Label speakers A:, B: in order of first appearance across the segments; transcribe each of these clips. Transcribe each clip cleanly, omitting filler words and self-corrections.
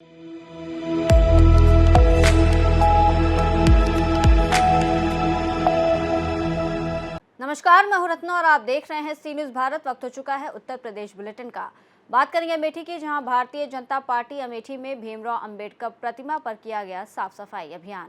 A: नमस्कार, मैं हूं रत्ना और आप देख रहे हैं सी न्यूज़ भारत। वक्त हो चुका है उत्तर प्रदेश बुलेटिन का। बात करेंगे अमेठी की, जहां भारतीय जनता पार्टी अमेठी में भीमराव अंबेडकर प्रतिमा पर किया गया साफ सफाई अभियान।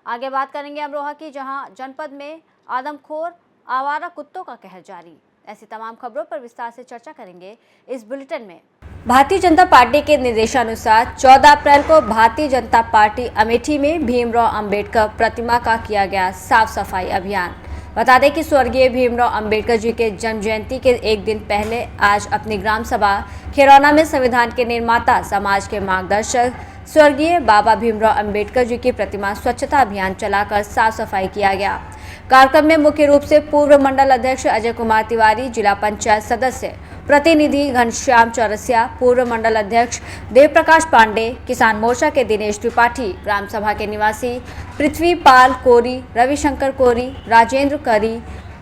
A: आगे बात करेंगे अमरोहा की, जहां जनपद में आदमखोर आवारा कुत्तों का कहर जारी। ऐसी तमाम खबरों पर विस्तार से चर्चा करेंगे इस बुलेटिन में। भारतीय जनता पार्टी के निर्देशानुसार 14 अप्रैल को भारतीय जनता पार्टी अमेठी में भीमराव अंबेडकर प्रतिमा का किया गया साफ सफाई अभियान। बता दें कि स्वर्गीय भीमराव अंबेडकर जी के जन्म जयंती के एक दिन पहले आज अपनी ग्राम सभा खैरौना में संविधान के निर्माता, समाज के मार्गदर्शक स्वर्गीय बाबा भीमराव अंबेडकर जी की प्रतिमा स्वच्छता अभियान चलाकर साफ सफाई किया गया। कार्यक्रम में मुख्य रूप से पूर्व मंडल अध्यक्ष अजय कुमार तिवारी, जिला पंचायत सदस्य प्रतिनिधि घनश्याम चौरसिया, पूर्व मंडल अध्यक्ष देव प्रकाश पांडे, किसान मोर्चा के दिनेश त्रिपाठी, ग्राम सभा के निवासी पृथ्वीपाल कोरी, रविशंकर कोरी, राजेंद्र करी,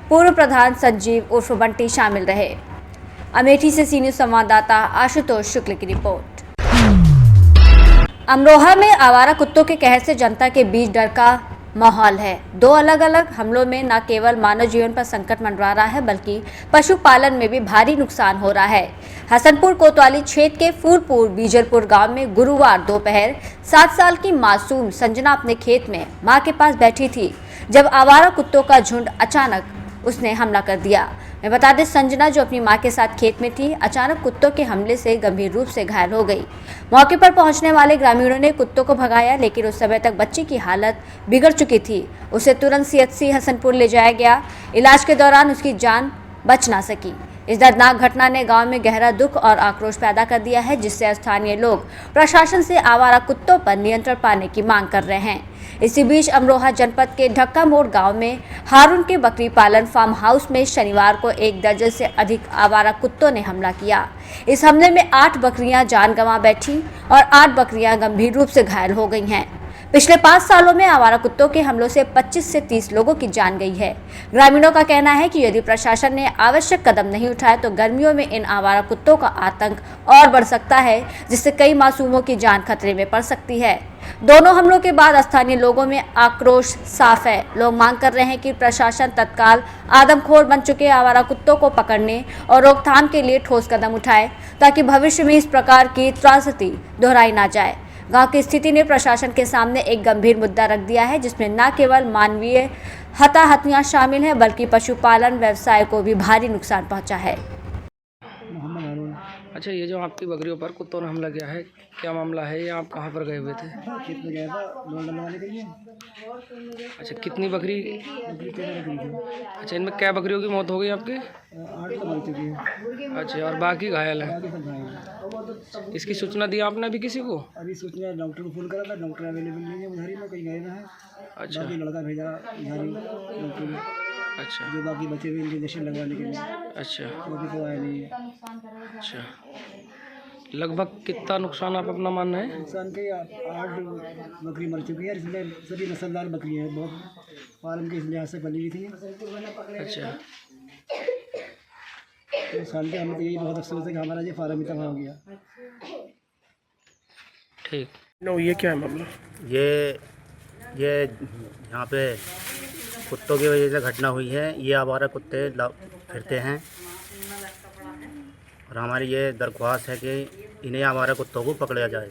A: पूर्व प्रधान संजीव उर्फ बंटी शामिल रहे। अमेठी से सी न्यूज़ संवाददाता आशुतोष शुक्ल की रिपोर्ट। अमरोहा में आवारा कुत्तों के कहर से जनता के बीच डर का माहौल है। दो अलग अलग हमलों में न केवल मानव जीवन पर संकट मंडरा रहा है, बल्कि पशुपालन में भी भारी नुकसान हो रहा है। हसनपुर कोतवाली क्षेत्र के फूलपुर बीजलपुर गांव में गुरुवार दोपहर 7 साल की मासूम संजना अपने खेत में मां के पास बैठी थी, जब आवारा कुत्तों का झुंड अचानक उसने हमला कर दिया। मैं बता दें, संजना जो अपनी मां के साथ खेत में थी, अचानक कुत्तों के हमले से गंभीर रूप से घायल हो गई। मौके पर पहुंचने वाले ग्रामीणों ने कुत्तों को भगाया, लेकिन उस समय तक बच्ची की हालत बिगड़ चुकी थी। उसे तुरंत सीएचसी हसनपुर ले जाया गया। इलाज के दौरान उसकी जान बच ना सकी। इस दर्दनाक घटना ने गांव में गहरा दुख और आक्रोश पैदा कर दिया है, जिससे स्थानीय लोग प्रशासन से आवारा कुत्तों पर नियंत्रण पाने की मांग कर रहे हैं। इसी बीच अमरोहा जनपद के ढक्का मोड़ गांव में हारून के बकरी पालन फार्म हाउस में शनिवार को 1 दर्जन से अधिक आवारा कुत्तों ने हमला किया। इस हमले में 8 बकरियां जान गंवा बैठी और 8 बकरियां गंभीर रूप से घायल हो गई हैं। पिछले 5 सालों में आवारा कुत्तों के हमलों से 25 से 30 लोगों की जान गई है। ग्रामीणों का कहना है कि यदि प्रशासन ने आवश्यक कदम नहीं उठाए तो गर्मियों में इन आवारा कुत्तों का आतंक और बढ़ सकता है, जिससे कई मासूमों की जान खतरे में पड़ सकती है। दोनों हमलों के बाद स्थानीय लोगों में आक्रोश साफ है। लोग मांग कर रहे हैं कि प्रशासन तत्काल आदमखोर बन चुके आवारा कुत्तों को पकड़ने और रोकथाम के लिए ठोस कदम उठाए, ताकि भविष्य में इस प्रकार की त्रासदी दोहराई ना जाए। गांव की स्थिति ने प्रशासन के सामने एक गंभीर मुद्दा रख दिया है, जिसमें न केवल मानवीय हताहतियां शामिल हैं, बल्कि पशुपालन व्यवसाय को भी भारी नुकसान पहुंचा है।
B: अच्छा, ये जो आपकी बकरियों पर कुत्तों ने हमला किया है, क्या मामला है? ये आप कहाँ पर गए हुए थे?
C: खेत में गया था लोन डलवाने के लिए।
B: अच्छा, कितनी बकरी? अच्छा, इनमें क्या बकरियों की मौत हो गई आपकी?
C: 8 तो मर चुकी है।
B: अच्छा, और बाकी घायल है?
C: बाकी सब घायल है।
B: इसकी सूचना दी आपने अभी किसी को?
C: अभी सूचना डॉक्टर को फोन करा था, डॉक्टर अवेलेबल नहीं है उधारी में, कहीं गए हुए हैं।
B: अच्छा
C: बाकी लड़का भेजा उधारी डॉक्टर ने,
B: अच्छा
C: जो बाकी बचे हुए इंजेक्शन लगवाने के लिए।
B: अच्छा
C: वो भी तो आया नहीं है।
B: अच्छा, लगभग कितना नुकसान आप अपना मान रहे हैं?
C: नुकसान के 8 बकरी मर चुकी है। इसमें सभी नस्लदार बकरी हैं, बहुत फार्म के इस लिहाज से बनी हुई थी।
B: अच्छा,
C: तो साल के हमें तो यही बहुत अफसोस है कि हमारा ये फार्म ही तबाह हो गया।
B: ठीक। नो, ये क्या है मामला?
D: ये यहाँ पे कुत्तों की वजह से घटना हुई है। ये आवारा कुत्ते फिरते हैं और हमारी ये दरख्वास्त है कि इन्हें आवारा कुत्तों को पकड़ा जाए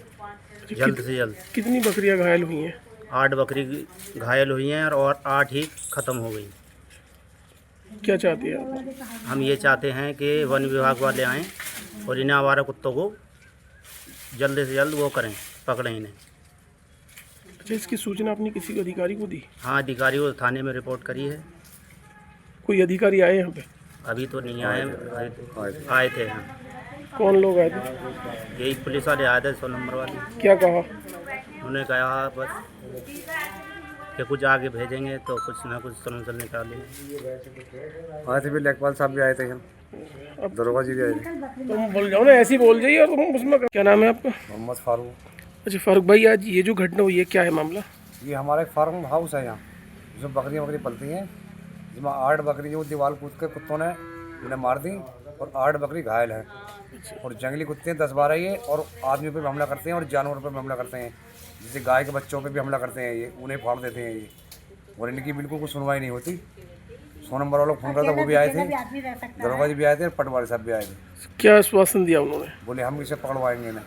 D: जल्द से जल्द।
B: कितनी बकरियां घायल हुई हैं?
D: 8 बकरी घायल हुई हैं और 8 ही ख़त्म हो गई।
B: क्या चाहती है आप?
D: हम ये चाहते हैं कि वन विभाग वाले आएँ और इन्हें आवारा कुत्तों को जल्द से जल्द वो करें, पकड़ें इन्हें।
B: अच्छा, इसकी सूचना आपने किसी अधिकारी को दी?
D: हाँ, अधिकारी को थाने में रिपोर्ट करी है।
B: कोई अधिकारी आए यहाँ पे?
D: अभी तो नहीं आए थे। हाँ,
B: कौन लोग आए थे?
D: यही पुलिस वाले आए थे, 100 नंबर वाले।
B: क्या कहा?
D: उन्होंने कहा बस कि कुछ आगे भेजेंगे तो कुछ ना कुछ सलूशन निकालेंगे।
E: वहाँ से भी लेखपाल साहब भी आए थे, दरोगा जी भी आए थे।
B: तुम बोल जाओ ना, ऐसे ही बोल जाइए। और तुम उसमें क्या नाम है आपका?
E: मोहम्मद फारूक।
B: अच्छा फारूक भाई, आज ये जो घटना हुई है, क्या है मामला?
E: ये हमारा एक फार्म हाउस है यहाँ, जिसमें बकरी पलती हैं। जिसमें 8 बकरी जो दीवार कूद के कुत्तों ने उन्हें मार दी और 8 बकरी घायल हैं। और जंगली कुत्ते हैं 10-12 ये, और आदमियों पे भी हमला करते हैं और जानवरों पे भी हमला करते हैं। जैसे गाय के बच्चों पे भी हमला करते हैं, ये उन्हें फाड़ देते हैं ये, और इनकी बिल्कुल कुछ सुनवाई नहीं होती। 100 नंबर वालों को फोन करता, वो भी आए थे, दरोगा जी भी आए थे, पटवारी साहब भी आए थे।
F: क्या आश्वासन दिया उन्होंने?
E: बोले हम इसे पकड़वाएंगे ना।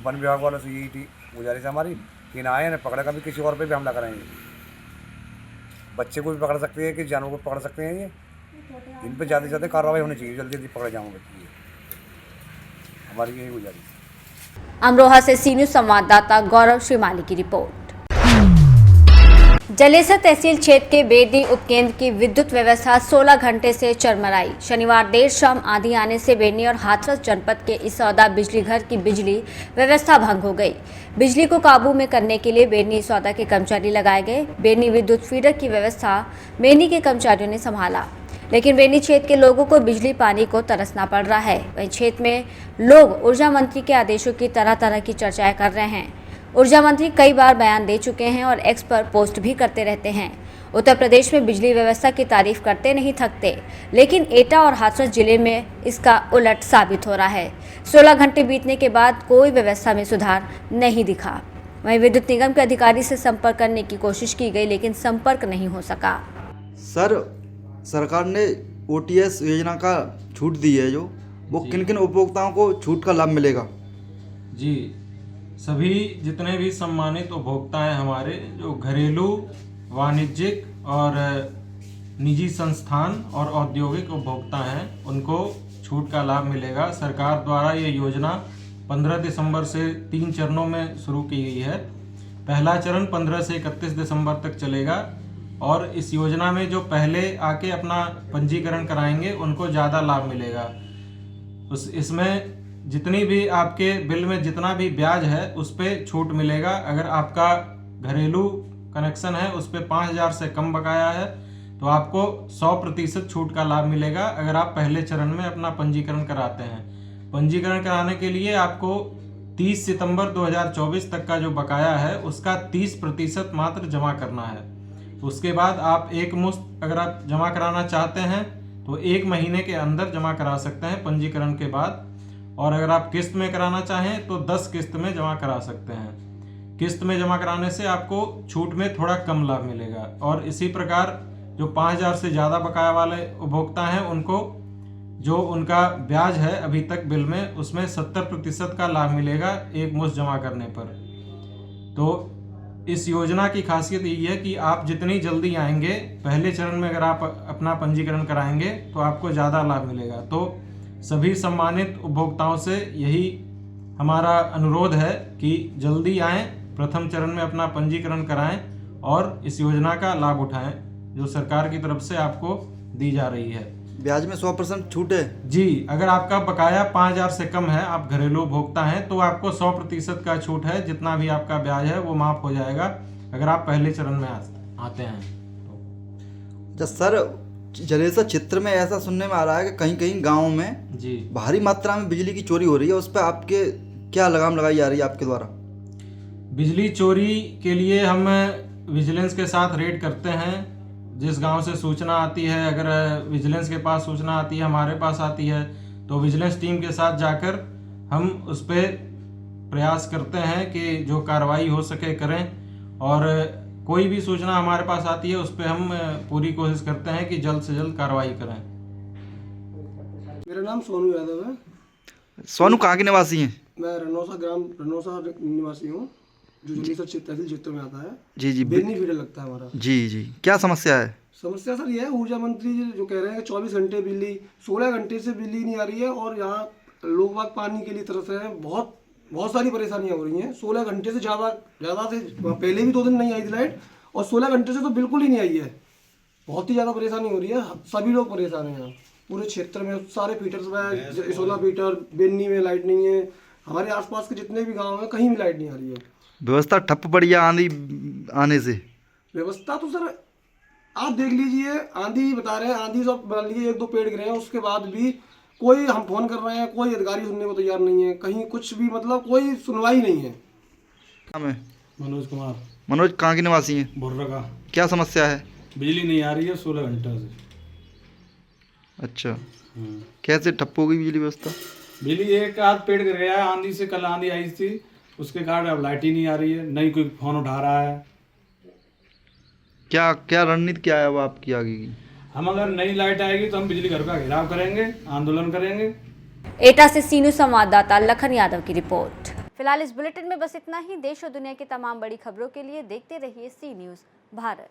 E: वन विभाग वालों से यही थी गुजारिश हमारी कि ना आए ना पकड़े, कभी किसी और पे भी हमला करेंगे। बच्चे को भी पकड़ सकते हैं कि जानवरों को पकड़ सकते हैं, ये इन पर ज़्यादा से ज़्यादा कार्रवाई होनी चाहिए, जल्दी जल्दी पकड़े जाऊँगे। हमारी यही गुजारिश।
A: अमरोहा से सी न्यूज़ संवाददाता गौरव श्रीमाली की रिपोर्ट। जलेसर तहसील क्षेत्र के बेदी उपकेंद्र की विद्युत व्यवस्था 16 घंटे से चरमराई। शनिवार देर शाम आंधी आने से बेनी और हाथरस जनपद के इसौदा बिजली घर की बिजली व्यवस्था भंग हो गई। बिजली को काबू में करने के लिए बेनी इसौदा के कर्मचारी लगाए गए। बेनी विद्युत फीडर की व्यवस्था बेनी के कर्मचारियों ने संभाला, लेकिन बेनी क्षेत्र के लोगों को बिजली पानी को तरसना पड़ रहा है। वहीं क्षेत्र में लोग ऊर्जा मंत्री के आदेशों की तरह तरह की चर्चाएं कर रहे हैं। ऊर्जा मंत्री कई बार बयान दे चुके हैं और एक्स पर पोस्ट भी करते रहते हैं। उत्तर प्रदेश में बिजली व्यवस्था की तारीफ करते नहीं थकते, लेकिन एटा और हाथरस जिले में इसका उलट साबित हो रहा है। 16 घंटे बीतने के बाद कोई व्यवस्था में सुधार नहीं दिखा। वहीं विद्युत निगम के अधिकारी से संपर्क करने की कोशिश की गई, लेकिन संपर्क नहीं हो सका।
G: सर, सरकार ने OTS योजना का छूट दी है, जो वो किन किन उपभोक्ताओं को छूट का लाभ मिलेगा?
H: जी, सभी जितने भी सम्मानित उपभोक्ता हैं हमारे, जो घरेलू, वाणिज्यिक और निजी संस्थान और औद्योगिक उपभोक्ता हैं, उनको छूट का लाभ मिलेगा। सरकार द्वारा ये योजना 15 दिसंबर से 3 चरणों में शुरू की गई है। पहला चरण 15 से 31 दिसंबर तक चलेगा और इस योजना में जो पहले आके अपना पंजीकरण कराएंगे उनको ज़्यादा लाभ मिलेगा। इसमें जितनी भी आपके बिल में जितना भी ब्याज है उस पर छूट मिलेगा। अगर आपका घरेलू कनेक्शन है उस पर 5,000 से कम बकाया है तो आपको 100% छूट का लाभ मिलेगा, अगर आप पहले चरण में अपना पंजीकरण कराते हैं। पंजीकरण कराने के लिए आपको 30 सितंबर 2024 तक का जो बकाया है उसका 30% मात्र जमा करना है। उसके बाद आप एक मुश्त अगर आप जमा कराना चाहते हैं तो 1 महीने के अंदर जमा करा सकते हैं पंजीकरण के बाद, और अगर आप किस्त में कराना चाहें तो 10 किस्त में जमा करा सकते हैं। किस्त में जमा कराने से आपको छूट में थोड़ा कम लाभ मिलेगा। और इसी प्रकार जो 5,000 से ज़्यादा बकाया वाले उपभोक्ता हैं उनको जो उनका ब्याज है अभी तक बिल में, उसमें 70% का लाभ मिलेगा एक मुश्त जमा करने पर। तो इस योजना की खासियत यही है कि आप जितनी जल्दी आएंगे, पहले चरण में अगर आप अपना पंजीकरण कराएंगे तो आपको ज़्यादा लाभ मिलेगा। तो सभी सम्मानित उपभोक्ताओं से यही हमारा अनुरोध है कि जल्दी आएं, प्रथम चरण में अपना पंजीकरण कराएं और इस योजना का लाभ उठाएं जो सरकार की तरफ से आपको दी जा रही है।
G: ब्याज में 100% छूट है?
H: जी, अगर आपका बकाया 5,000 से कम है, आप घरेलू उपभोक्ता हैं, तो आपको 100% का छूट है। जितना भी आपका ब्याज है वो माफ़ हो जाएगा अगर आप पहले चरण में आते हैं तो।
G: सर, जलेसर क्षेत्र में ऐसा सुनने में आ रहा है कि कहीं कहीं गाँव में
H: जी
G: भारी मात्रा में बिजली की चोरी हो रही है, उस पर आपके क्या लगाम लगाई जा रही है आपके द्वारा?
H: बिजली चोरी के लिए हम विजिलेंस के साथ रेड करते हैं। जिस गांव से सूचना आती है, अगर विजिलेंस के पास सूचना आती है, हमारे पास आती है, तो विजिलेंस टीम के साथ जाकर हम उस पर प्रयास करते हैं कि जो कार्रवाई हो सके करें। और कोई भी सूचना हमारे पास आती है उस पर हम पूरी कोशिश करते हैं कि जल्द से जल्द कार्रवाई करें।
C: मेरा नाम सोनू यादव है।
G: सोनू कहाँ के निवासी हैं?
C: मैं रनौसा निवासी हूँ, जो जलेसर तहसील क्षेत्र में आता है।
G: जी जी,
C: बेनी फीडर लगता है हमारा।
G: जी जी, क्या समस्या है?
C: समस्या सर ये है, ऊर्जा मंत्री जो कह रहे हैं 24 घंटे बिजली, 16 घंटे से बिजली नहीं आ रही है और यहाँ लोग बाग पानी के लिए तरस रहे हैं। बहुत सारी परेशानियाँ हो रही हैं। 16 घंटे से ज़्यादा से पहले भी 2 दिन नहीं आई थी लाइट, और 16 घंटे से तो बिल्कुल ही नहीं आई है। बहुत ही ज़्यादा परेशानी हो रही है, सभी लोग परेशान हैं यहाँ पूरे क्षेत्र में। सारे फीटर्स में, इसोला फीटर, बेनी में लाइट नहीं है। हमारे आसपास के जितने भी गाँव हैं कहीं भी लाइट नहीं आ रही है।
G: व्यवस्था ठप पड़ी है आंधी आने से?
C: व्यवस्था तो सर आप देख लीजिए, आंधी बता रहे हैं, आंधी सब मान लीजिए 1-2 पेड़ गिरे हैं, उसके बाद भी कोई, हम फोन कर रहे हैं, कोई अधिकारी सुनने को तैयार नहीं है, कहीं कुछ भी, मतलब कोई सुनवाई नहीं है।
G: नाम है?
I: मनोज कुमार।
G: मनोज कहाँ के निवासी हैं?
I: बुर्रा का।
G: क्या समस्या है?
I: बिजली नहीं आ रही है 16 घंटे से।
G: अच्छा, कैसे ठप्प हो गई बिजली व्यवस्था?
F: बिजली एक आध पेड़ गिर गया है आंधी से, कल आंधी आई थी उसके कारण अब लाइट ही नहीं आ रही है, नहीं कोई फोन उठा रहा है।
G: क्या क्या रणनीति क्या है अब आपकी आगे की?
F: हम अगर नई लाइट आएगी तो हम बिजली घर का घेराव करेंगे, आंदोलन करेंगे।
A: एटा से सीनू संवाददाता लखन यादव की रिपोर्ट। फिलहाल इस बुलेटिन में बस इतना ही। देश और दुनिया की तमाम बड़ी खबरों के लिए देखते रहिए सी न्यूज़ भारत।